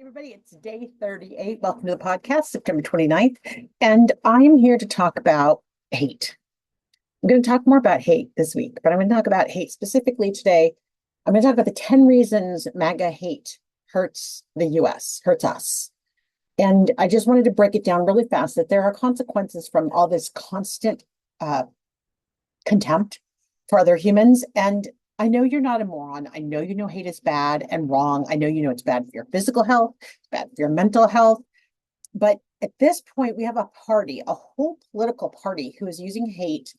Everybody, it's day 38. Welcome to the podcast, September 29th. And I'm here to talk about hate. I'm going to talk more about hate this week, but I'm going to talk about hate specifically today. I'm going to talk about the 10 reasons MAGA hate hurts the US, hurts us. And I just wanted to break it down really fast that there are consequences from all this constant uh, contempt for other humans. And I know you're not a moron. I know you know hate is bad and wrong. I know you know it's bad for your physical health, it's bad for your mental health. But at this point, we have a party, a whole political party who is using hate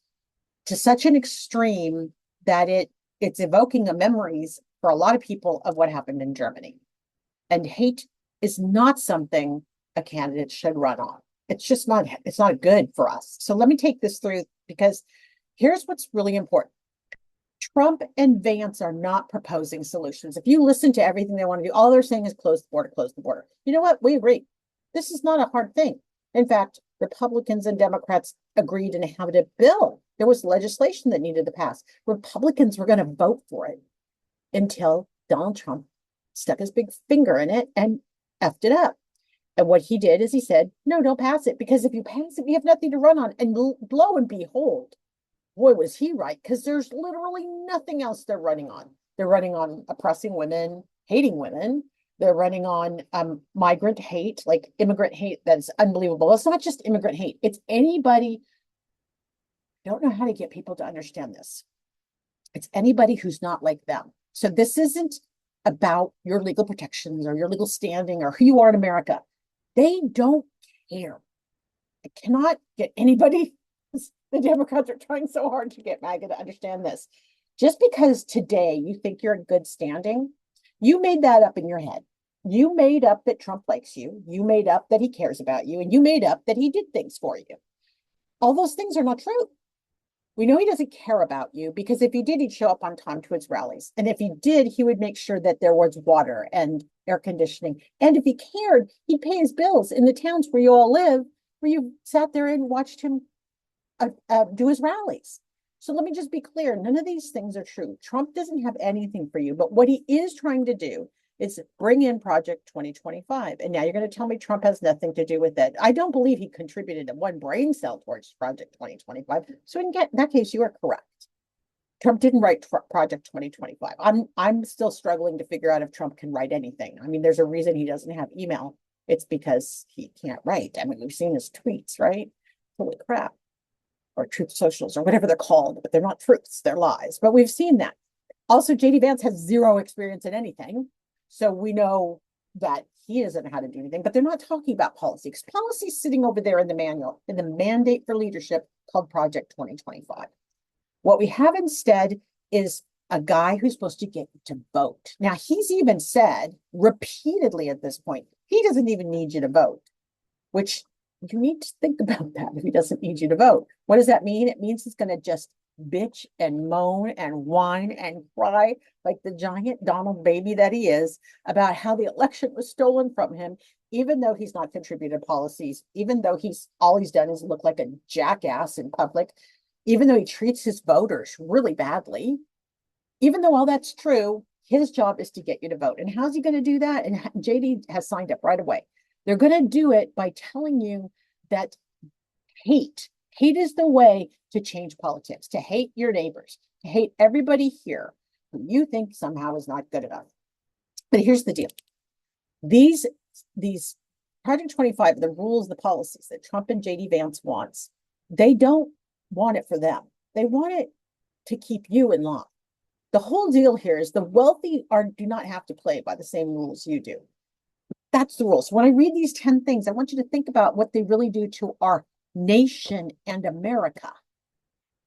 to such an extreme that it's evoking the memories for a lot of people of what happened in Germany. And hate is not something a candidate should run on. It's not good for us. So let me take this through because here's what's really important. Trump and Vance are not proposing solutions. If you listen to everything they want to do, all they're saying is close the border, close the border. You know what? We agree. This is not a hard thing. In fact, Republicans and Democrats agreed and had a bill. There was legislation that needed to pass. Republicans were going to vote for it until Donald Trump stuck his big finger in it and effed it up. And what he did is he said, no, don't pass it, because if you pass it, we have nothing to run on. And lo and behold, boy, was he right, because there's literally nothing else they're running on. They're running on oppressing women, hating women. They're running on migrant hate, like immigrant hate. That's unbelievable. It's not just immigrant hate. It's anybody. I don't know how to get people to understand this. It's anybody who's not like them. So this isn't about your legal protections or your legal standing or who you are in America. They don't care. I cannot get anybody. The Democrats are trying so hard to get MAGA to understand this. Just because today you think you're in good standing, you made that up in your head. You made up that Trump likes you. You made up that he cares about you. And you made up that he did things for you. All those things are not true. We know he doesn't care about you because if he did, he'd show up on time to his rallies. And if he did, he would make sure that there was water and air conditioning. And if he cared, he'd pay his bills in the towns where you all live, where you sat there and watched him do his rallies. So let me just be clear. None of these things are true. Trump doesn't have anything for you, but what he is trying to do is bring in Project 2025. And now you're going to tell me Trump has nothing to do with it. I don't believe he contributed one brain cell towards Project 2025. So in that case, you are correct. Trump didn't write Project 2025. I'm still struggling to figure out if Trump can write anything. I mean, there's a reason he doesn't have email. It's because he can't write. I mean, we've seen his tweets, right? Holy crap. Or truth socials or whatever they're called, but they're not truths, they're lies. But we've seen that. Also, JD Vance has zero experience in anything. So we know that he doesn't know how to do anything, but they're not talking about policy because policy is sitting over there in the manual, in the mandate for leadership called Project 2025. What we have instead is a guy who's supposed to get you to vote. Now, he's even said repeatedly at this point, he doesn't even need you to vote, which you need to think about that if he doesn't need you to vote. What does that mean? It means he's going to just bitch and moan and whine and cry like the giant Donald baby that he is about how the election was stolen from him, even though he's not contributed policies, even though all he's done is look like a jackass in public, even though he treats his voters really badly. Even though all that's true, his job is to get you to vote. And how's he going to do that? And JD has signed up right away. They're going to do it by telling you that hate is the way to change politics, to hate your neighbors, to hate everybody here who you think somehow is not good enough. But here's the deal. These Project 25, the rules, the policies that Trump and JD Vance wants, they don't want it for them. They want it to keep you in line. The whole deal here is the wealthy do not have to play by the same rules you do. That's the rules. So when I read these 10 things, I want you to think about what they really do to our nation and America.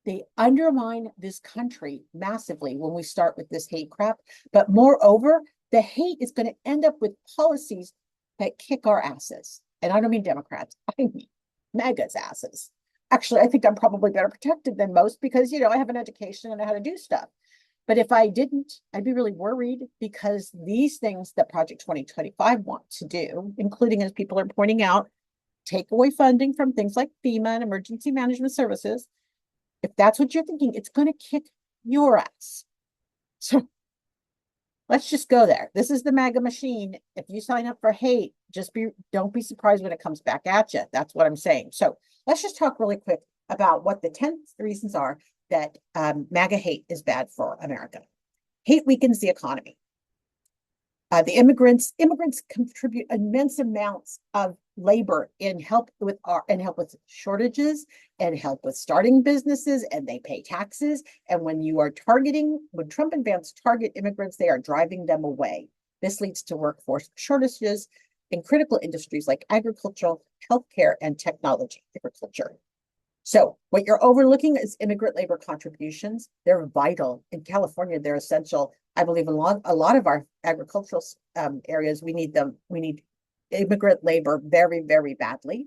They undermine this country massively when we start with this hate crap. But moreover, the hate is going to end up with policies that kick our asses. And I don't mean Democrats, I mean MAGA's asses. Actually, I think I'm probably better protected than most because, I have an education and I know how to do stuff. But if I didn't, I'd be really worried because these things that Project 2025 want to do, including, as people are pointing out, take away funding from things like FEMA and emergency management services. If that's what you're thinking, it's going to kick your ass. So Let's just go there. This is the MAGA machine. If you sign up for hate, don't be surprised when it comes back at you. That's what I'm saying. So let's just talk really quick about what the 10 reasons are that MAGA hate is bad for America. Hate weakens the economy. The immigrants contribute immense amounts of labor in help with shortages and help with starting businesses, and they pay taxes. And when Trump and Vance target immigrants, they are driving them away. This leads to workforce shortages in critical industries like agricultural, healthcare, and technology. Agriculture. So what you're overlooking is immigrant labor contributions. They're vital. In California, they're essential. I believe a lot of our agricultural areas, we need them. We need immigrant labor very, very badly.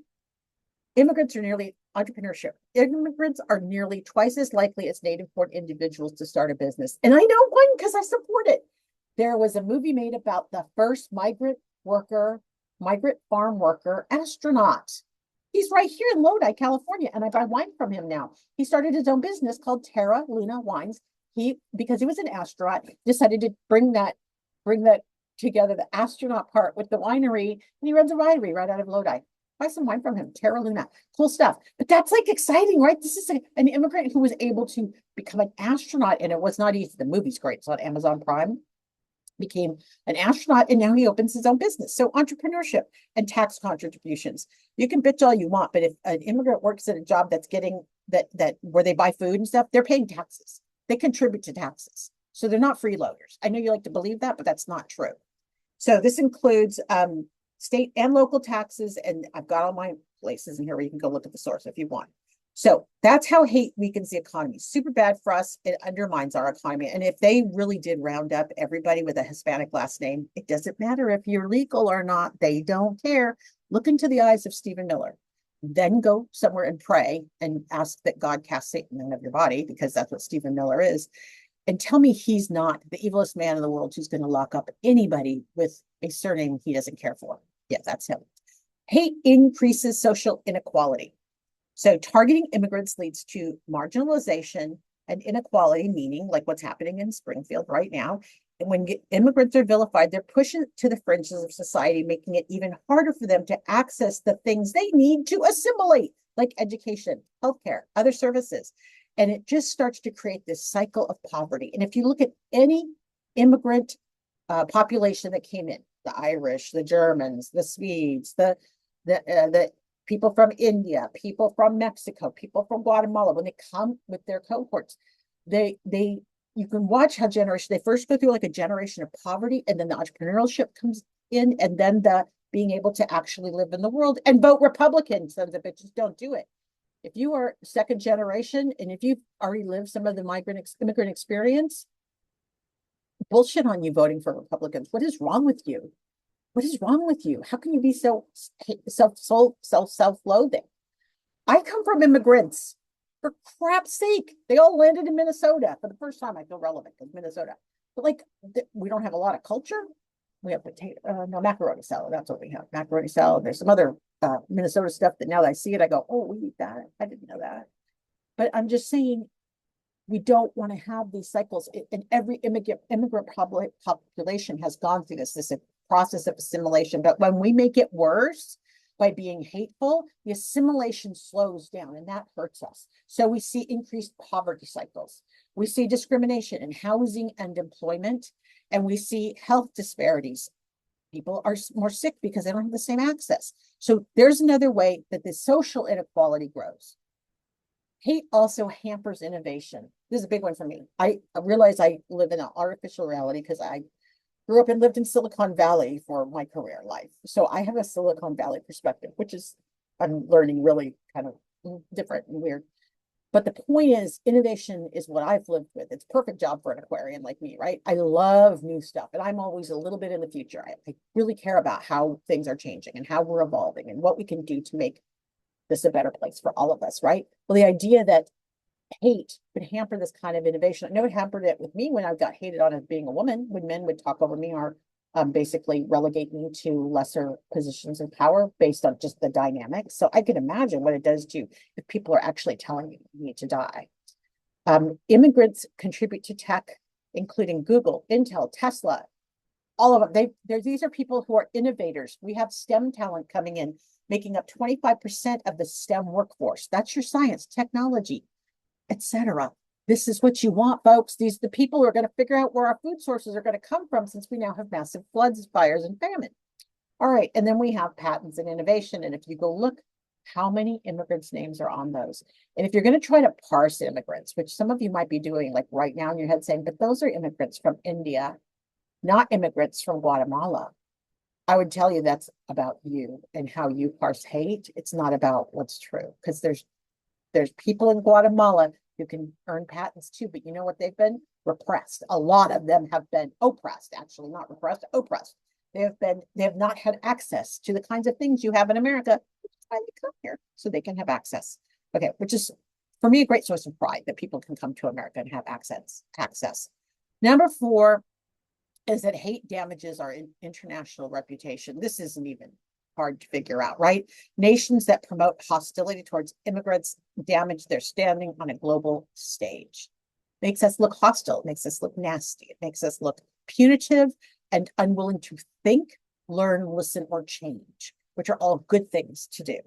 Entrepreneurship. Immigrants are nearly twice as likely as native-born individuals to start a business. And I know one because I support it. There was a movie made about the first migrant farm worker astronaut. He's right here in Lodi, California, and I buy wine from him now. He started his own business called Terra Luna Wines. Because he was an astronaut, decided to bring that together, the astronaut part with the winery, and he runs a winery right out of Lodi. Buy some wine from him, Terra Luna. Cool stuff. But that's like exciting, right? This is an immigrant who was able to become an astronaut, and it was not easy. The movie's great. It's on Amazon Prime. Became an astronaut, and now he opens his own business. So entrepreneurship and tax contributions. You can bitch all you want, but if an immigrant works at a job that's getting that where they buy food and stuff, they're paying taxes. They contribute to taxes. So they're not freeloaders. I know you like to believe that, but that's not true. So this includes state and local taxes, and I've got all my places in here where you can go look at the source if you want. So that's how hate weakens the economy. Super bad for us. It undermines our economy. And if they really did round up everybody with a Hispanic last name, it doesn't matter if you're legal or not. They don't care. Look into the eyes of Stephen Miller. Then go somewhere and pray and ask that God cast Satan out of your body, because that's what Stephen Miller is. And tell me he's not the evilest man in the world who's going to lock up anybody with a surname he doesn't care for. Yeah, that's him. Hate increases social inequality. So targeting immigrants leads to marginalization and inequality, meaning like what's happening in Springfield right now. And when immigrants are vilified, they're pushed to the fringes of society, making it even harder for them to access the things they need to assimilate, like education, healthcare, other services. And it just starts to create this cycle of poverty. And if you look at any immigrant population that came in, the Irish, the Germans, the Swedes, the people from India, people from Mexico, people from Guatemala, when they come with their cohorts, you can watch how they first go through like a generation of poverty, and then the entrepreneurship comes in, and then the being able to actually live in the world and vote Republican. Sons of bitches, don't do it. If you are second generation, and if you've already lived some of the immigrant experience, bullshit on you voting for Republicans. What is wrong with you? What is wrong with you? How can you be so self-loathing? I come from immigrants. For crap's sake, they all landed in Minnesota. For the first time, I feel relevant because Minnesota. But like, we don't have a lot of culture. We have macaroni salad. That's what we have. Macaroni salad. There's some other Minnesota stuff that now that I see it, I go, oh, we eat that. I didn't know that. But I'm just saying, we don't want to have these cycles. And every immigrant population has gone through this process of assimilation. But when we make it worse by being hateful, the assimilation slows down, and that hurts us. So we see increased poverty cycles. We see discrimination in housing and employment, and we see health disparities. People are more sick because they don't have the same access. So there's another way that the social inequality grows. Hate also hampers innovation. This is a big one for me. I realize I live in an artificial reality because I grew up and lived in Silicon Valley for my career life. So I have a Silicon Valley perspective, which is, I'm learning really kind of different and weird. But the point is, innovation is what I've lived with. It's a perfect job for an Aquarian like me, right? I love new stuff, and I'm always a little bit in the future. I really care about how things are changing and how we're evolving and what we can do to make this a better place for all of us, right? Well, the idea that hate would hamper this kind of innovation. I know it hampered it with me when I got hated on as being a woman, when men would talk over me or basically relegate me to lesser positions of power based on just the dynamics. So I can imagine what it does to if people are actually telling you you need to die. Immigrants contribute to tech including Google, Intel, Tesla, all of them. These are people who are innovators. We have STEM talent coming in, making up 25% of the STEM workforce. That's your science, technology, etc. This is what you want, folks. These are the people who are going to figure out where our food sources are going to come from, since we now have massive floods, fires, and famine. All right, and then we have patents and innovation. And if you go look, how many immigrants' names are on those? And if you're going to try to parse immigrants, which some of you might be doing like right now in your head saying, but those are immigrants from India, not immigrants from Guatemala. I would tell you that's about you and how you parse hate. It's not about what's true, because there's people in Guatemala who can earn patents too, but you know what they've been? Repressed. A lot of them have been oppressed, actually, not repressed, oppressed. They have not had access to the kinds of things you have in America. That's why they come here, so they can have access. Okay, which is for me a great source of pride that people can come to America and have access. Number 4 is that hate damages our international reputation. This isn't even hard to figure out, right? Nations that promote hostility towards immigrants damage their standing on a global stage. Makes us look hostile, makes us look nasty, it makes us look punitive and unwilling to think, learn, listen, or change, which are all good things to do.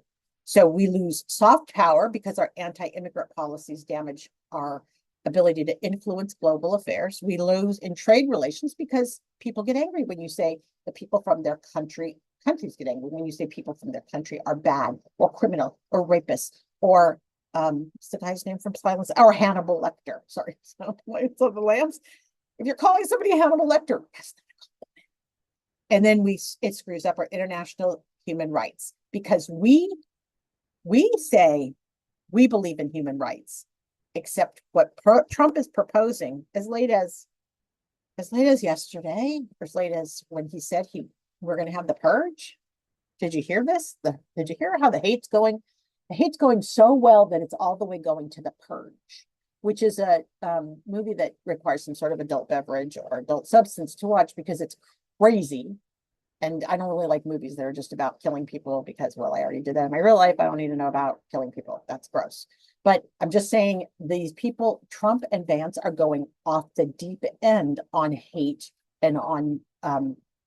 So we lose soft power because our anti-immigrant policies damage our ability to influence global affairs. We lose in trade relations because people get angry when you say the people from their countries get angry when you say people from their country are bad or criminal or rapists or what's the guy's name from Silence? Or Hannibal Lecter. Sorry, so the Lambs. If you're calling somebody Hannibal Lecter, yes. And then it screws up our international human rights, because we say we believe in human rights, except what Trump is proposing as late as yesterday, or as late as when he said we're going to have the purge. Did you hear this? Did you hear how the hate's going? The hate's going so well that it's all the way going to the purge, which is a movie that requires some sort of adult beverage or adult substance to watch, because it's crazy. And I don't really like movies that are just about killing people, because, well, I already did that in my real life. I don't need to know about killing people. That's gross. But I'm just saying, these people, Trump and Vance, are going off the deep end on hate and on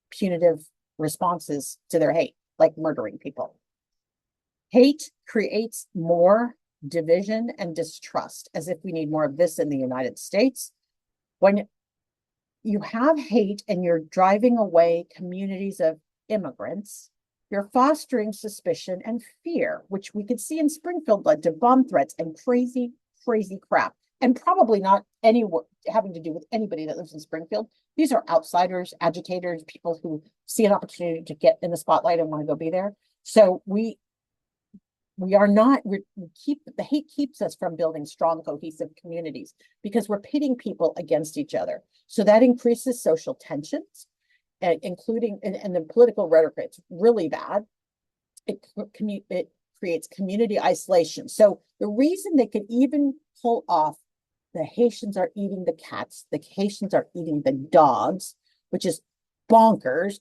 punitive responses to their hate, like murdering people. Hate creates more division and distrust, as if we need more of this in the United States. When you have hate and you're driving away communities of immigrants, you're fostering suspicion and fear, which we could see in Springfield led to bomb threats and crazy, crazy crap. And probably not having to do with anybody that lives in Springfield. These are outsiders, agitators, people who see an opportunity to get in the spotlight and want to go be there. So the hate keeps us from building strong, cohesive communities, because we're pitting people against each other. So that increases social tensions, including and the political rhetoric. It's really bad. It creates community isolation. So the reason they could even pull off the Haitians are eating the cats, the Haitians are eating the dogs, which is bonkers.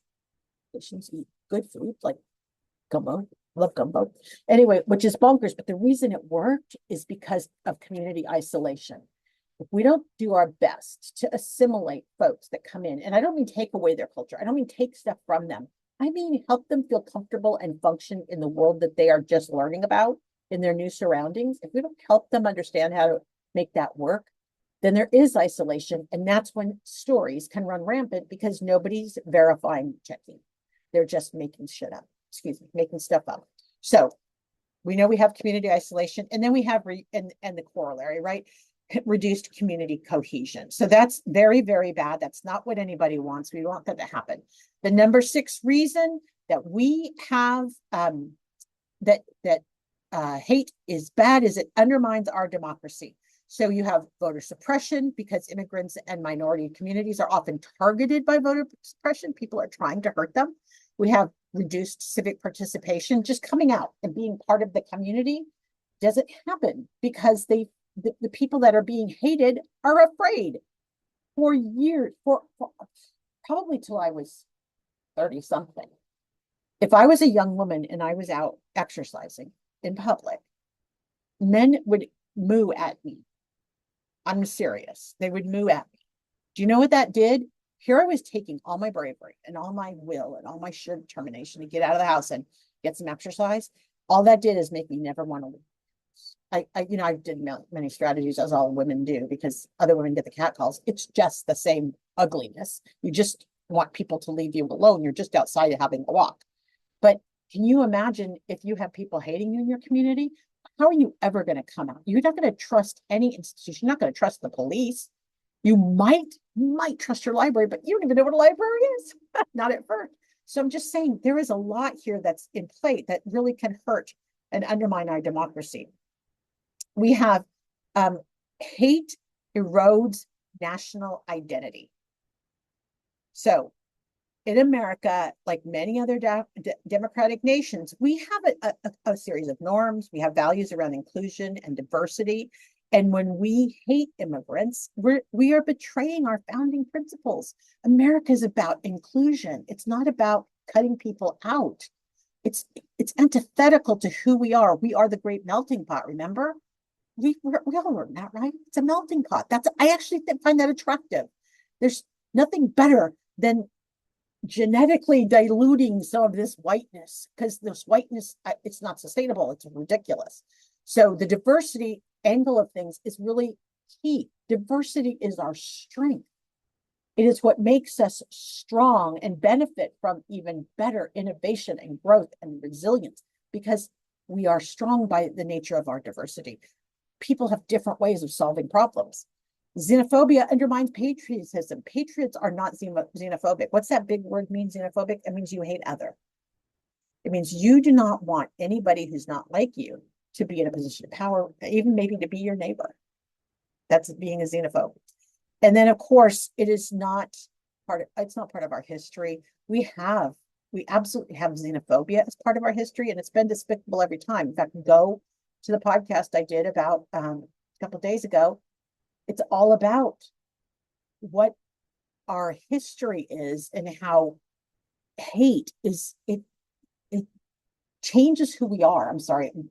Haitians eat good food like gumbo. Love gumbo. Anyway, which is bonkers. But the reason it worked is because of community isolation. If we don't do our best to assimilate folks that come in, and I don't mean take away their culture, I don't mean take stuff from them, I mean help them feel comfortable and function in the world that they are just learning about in their new surroundings. If we don't help them understand how to make that work, then there is isolation. And that's when stories can run rampant, because nobody's verifying, checking. They're just making shit up. Making stuff up. So we know we have community isolation, and then we have and the corollary, right? Reduced community cohesion. So that's very, very bad. That's not what anybody wants. We want that to happen. The number 6 reason that we have hate is bad is it undermines our democracy. So you have voter suppression, because immigrants and minority communities are often targeted by voter suppression. People are trying to hurt them. We have reduced civic participation. Just coming out and being part of the community doesn't happen, because the people that are being hated are afraid. For years, for probably till I was 30 something. If I was a young woman and I was out exercising in public, men would moo at me. I'm serious. They would moo at me. Do you know what that did? Here I was taking all my bravery and all my will and all my sheer determination to get out of the house and get some exercise. All that did is make me never want to leave. I did many strategies as all women do because other women get the cat calls. It's just the same ugliness. You just want people to leave you alone. You're just outside having a walk. But can you imagine if you have people hating you in your community? How are you ever going to come out? You're not going to trust any institution. You're not going to trust the police. You might trust your library, but you don't even know what a library is. Not at first. So I'm just saying there is a lot here that's in play that really can hurt and undermine our democracy. We have hate erodes national identity. So in America, like many other democratic nations, we have a series of norms. We have values around inclusion and diversity. And when we hate immigrants, we are betraying our founding principles. America is about inclusion. It's not about cutting people out. It's antithetical to who we are. We are the great melting pot, remember? We all learned that, right? It's a melting pot. I actually find that attractive. There's nothing better than genetically diluting some of this whiteness, because this whiteness, it's not sustainable. It's ridiculous. So the diversity angle of things is really key. Diversity is our strength. It is what makes us strong and benefit from even better innovation and growth and resilience, because we are strong by the nature of our diversity. People have different ways of solving problems. Xenophobia undermines patriotism. Patriots are not xenophobic. What's that big word mean, xenophobic? It means you hate other. It means you do not want anybody who's not like you to be in a position of power, even maybe to be your neighbor. That's being a xenophobe. And then, of course, it's not part of our history. We absolutely have xenophobia as part of our history, and it's been despicable every time. In fact, go to the podcast I did about a couple of days ago. It's all about what our history is and how hate is, it changes who we are. I'm sorry, I'm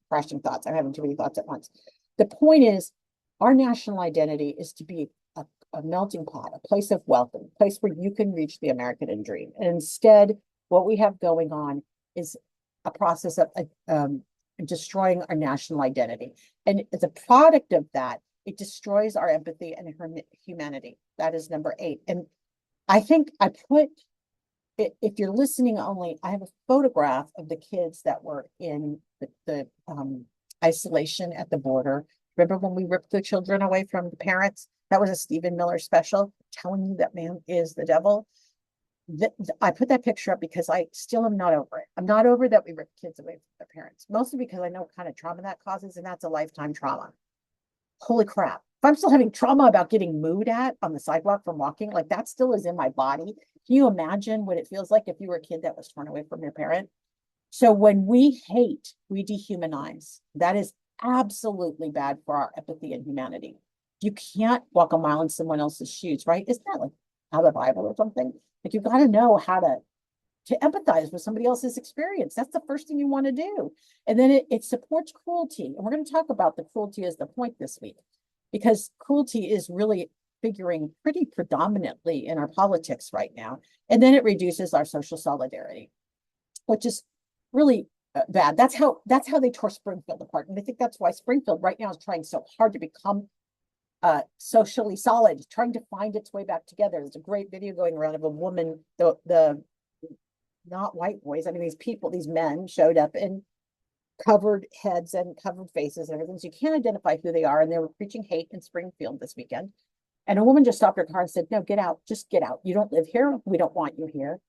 crashing thoughts. I'm having too many thoughts at once. The point is, our national identity is to be a melting pot, a place of welcome, a place where you can reach the American dream. And instead, what we have going on is a process of destroying our national identity. And as a product of that, it destroys our empathy and humanity. That is number 8. And I think I put, if you're listening only, I have a photograph of the kids that were in the isolation at the border. Remember when we ripped the children away from the parents? That was a Stephen Miller special, telling you that man is the devil. I put that picture up because I still am not over it. I'm not over that we ripped kids away from their parents, mostly because I know what kind of trauma that causes, and that's a lifetime trauma. Holy crap. If I'm still having trauma about getting mooed at on the sidewalk from walking, like that still is in my body. Can you imagine what it feels like if you were a kid that was torn away from your parent? So when we hate, we dehumanize. That is absolutely bad for our empathy and humanity. You can't walk a mile in someone else's shoes, right? Isn't that like out of the Bible or something? Like you've got to know how to empathize with somebody else's experience. That's the first thing you want to do. And then it supports cruelty. And we're going to talk about the cruelty as the point this week, because cruelty is really figuring pretty predominantly in our politics right now. And then it reduces our social solidarity, which is really bad. That's how they tore Springfield apart. And I think that's why Springfield right now is trying so hard to become socially solid, trying to find its way back together. There's a great video going around of a woman, the not white boys, I mean, these men showed up in covered heads and covered faces and everything. So you can't identify who they are. And they were preaching hate in Springfield this weekend. And a woman just stopped her car and said, no, get out, just get out. You don't live here. We don't want you here.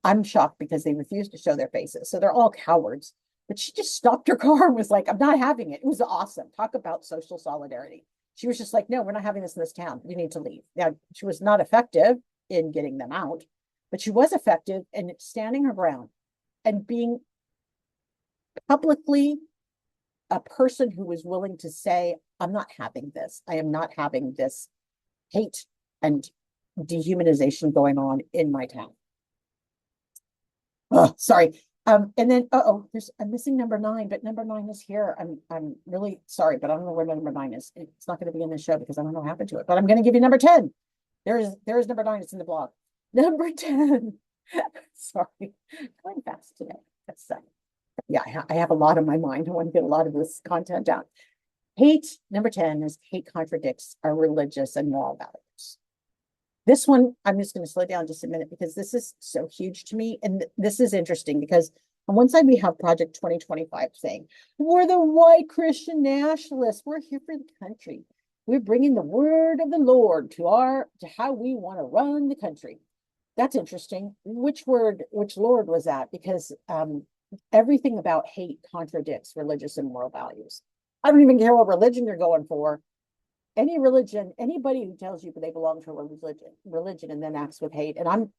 I'm shocked because they refused to show their faces. So they're all cowards. But she just stopped her car and was like, I'm not having it. It was awesome. Talk about social solidarity. She was just like, no, we're not having this in this town. You need to leave. Now, she was not effective in getting them out, but she was effective in standing her ground and being publicly a person who was willing to say, I'm not having this. I am not having this hate and dehumanization going on in my town. Oh, sorry. And then, I'm missing number 9, but number 9 is here. I'm really sorry, but I don't know where number 9 is. It's not going to be in the show because I don't know what happened to it, but I'm going to give you number 10. There is number 9. It's in the blog. Number 10. Sorry, going fast today. That's yeah, I have a lot on my mind. I want to get a lot of this content down. Hate, number 10, is hate contradicts our religious and moral values. This one, I'm just going to slow down just a minute because this is so huge to me. And this is interesting because on one side, we have Project 2025 saying, we're the white Christian nationalists. We're here for the country. We're bringing the word of the Lord to how we want to run the country. That's interesting. Which Lord was that? Because everything about hate contradicts religious and moral values. I don't even care what religion you're going for. Any religion, anybody who tells you they belong to a religion and then acts with hate, and I'm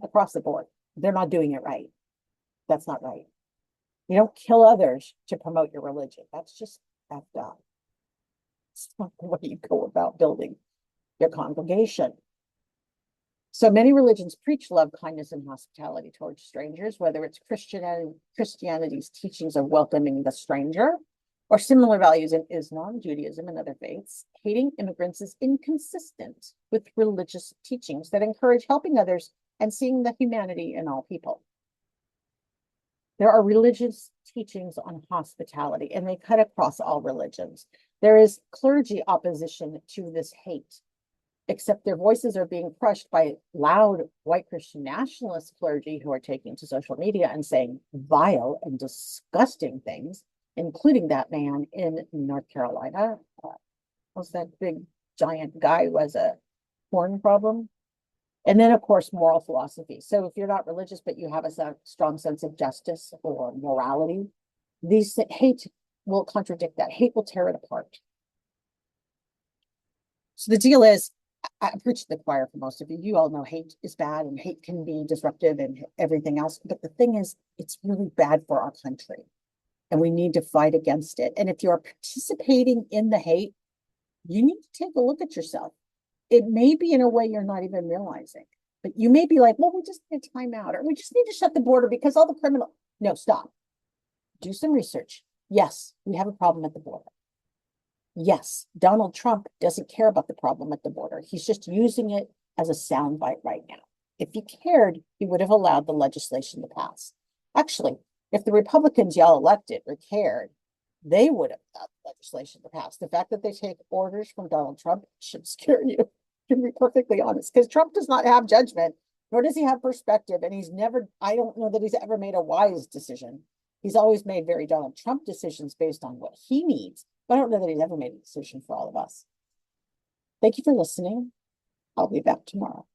across the board. They're not doing it right. That's not right. You don't kill others to promote your religion. That's just effed up. It's not the way you go about building your congregation. So many religions preach love, kindness, and hospitality towards strangers, whether it's Christianity's teachings of welcoming the stranger or similar values in Islam, Judaism, and other faiths. Hating immigrants is inconsistent with religious teachings that encourage helping others and seeing the humanity in all people. There are religious teachings on hospitality, and they cut across all religions. There is clergy opposition to this hate, except their voices are being crushed by loud white Christian nationalist clergy who are taking to social media and saying vile and disgusting things, including that man in North Carolina. Was that big giant guy who has a porn problem? And then, of course, moral philosophy. So if you're not religious, but you have a strong sense of justice or morality, hate will contradict that. Hate will tear it apart. So the deal is, I preach to the choir for most of you. You all know hate is bad and hate can be disruptive and everything else. But the thing is, it's really bad for our country and we need to fight against it. And if you're participating in the hate, you need to take a look at yourself. It may be in a way you're not even realizing, but you may be like, well, we just need a timeout or we just need to shut the border because all the criminal. No, stop. Do some research. Yes, we have a problem at the border. Yes, Donald Trump doesn't care about the problem at the border. He's just using it as a soundbite right now. If he cared, he would have allowed the legislation to pass. Actually, if the Republicans y'all elected or cared, they would have allowed the legislation to pass. The fact that they take orders from Donald Trump should scare you, to be perfectly honest, because Trump does not have judgment, nor does he have perspective. And I don't know that he's ever made a wise decision. He's always made very Donald Trump decisions based on what he needs. But I don't know that he's ever made a decision for all of us. Thank you for listening. I'll be back tomorrow.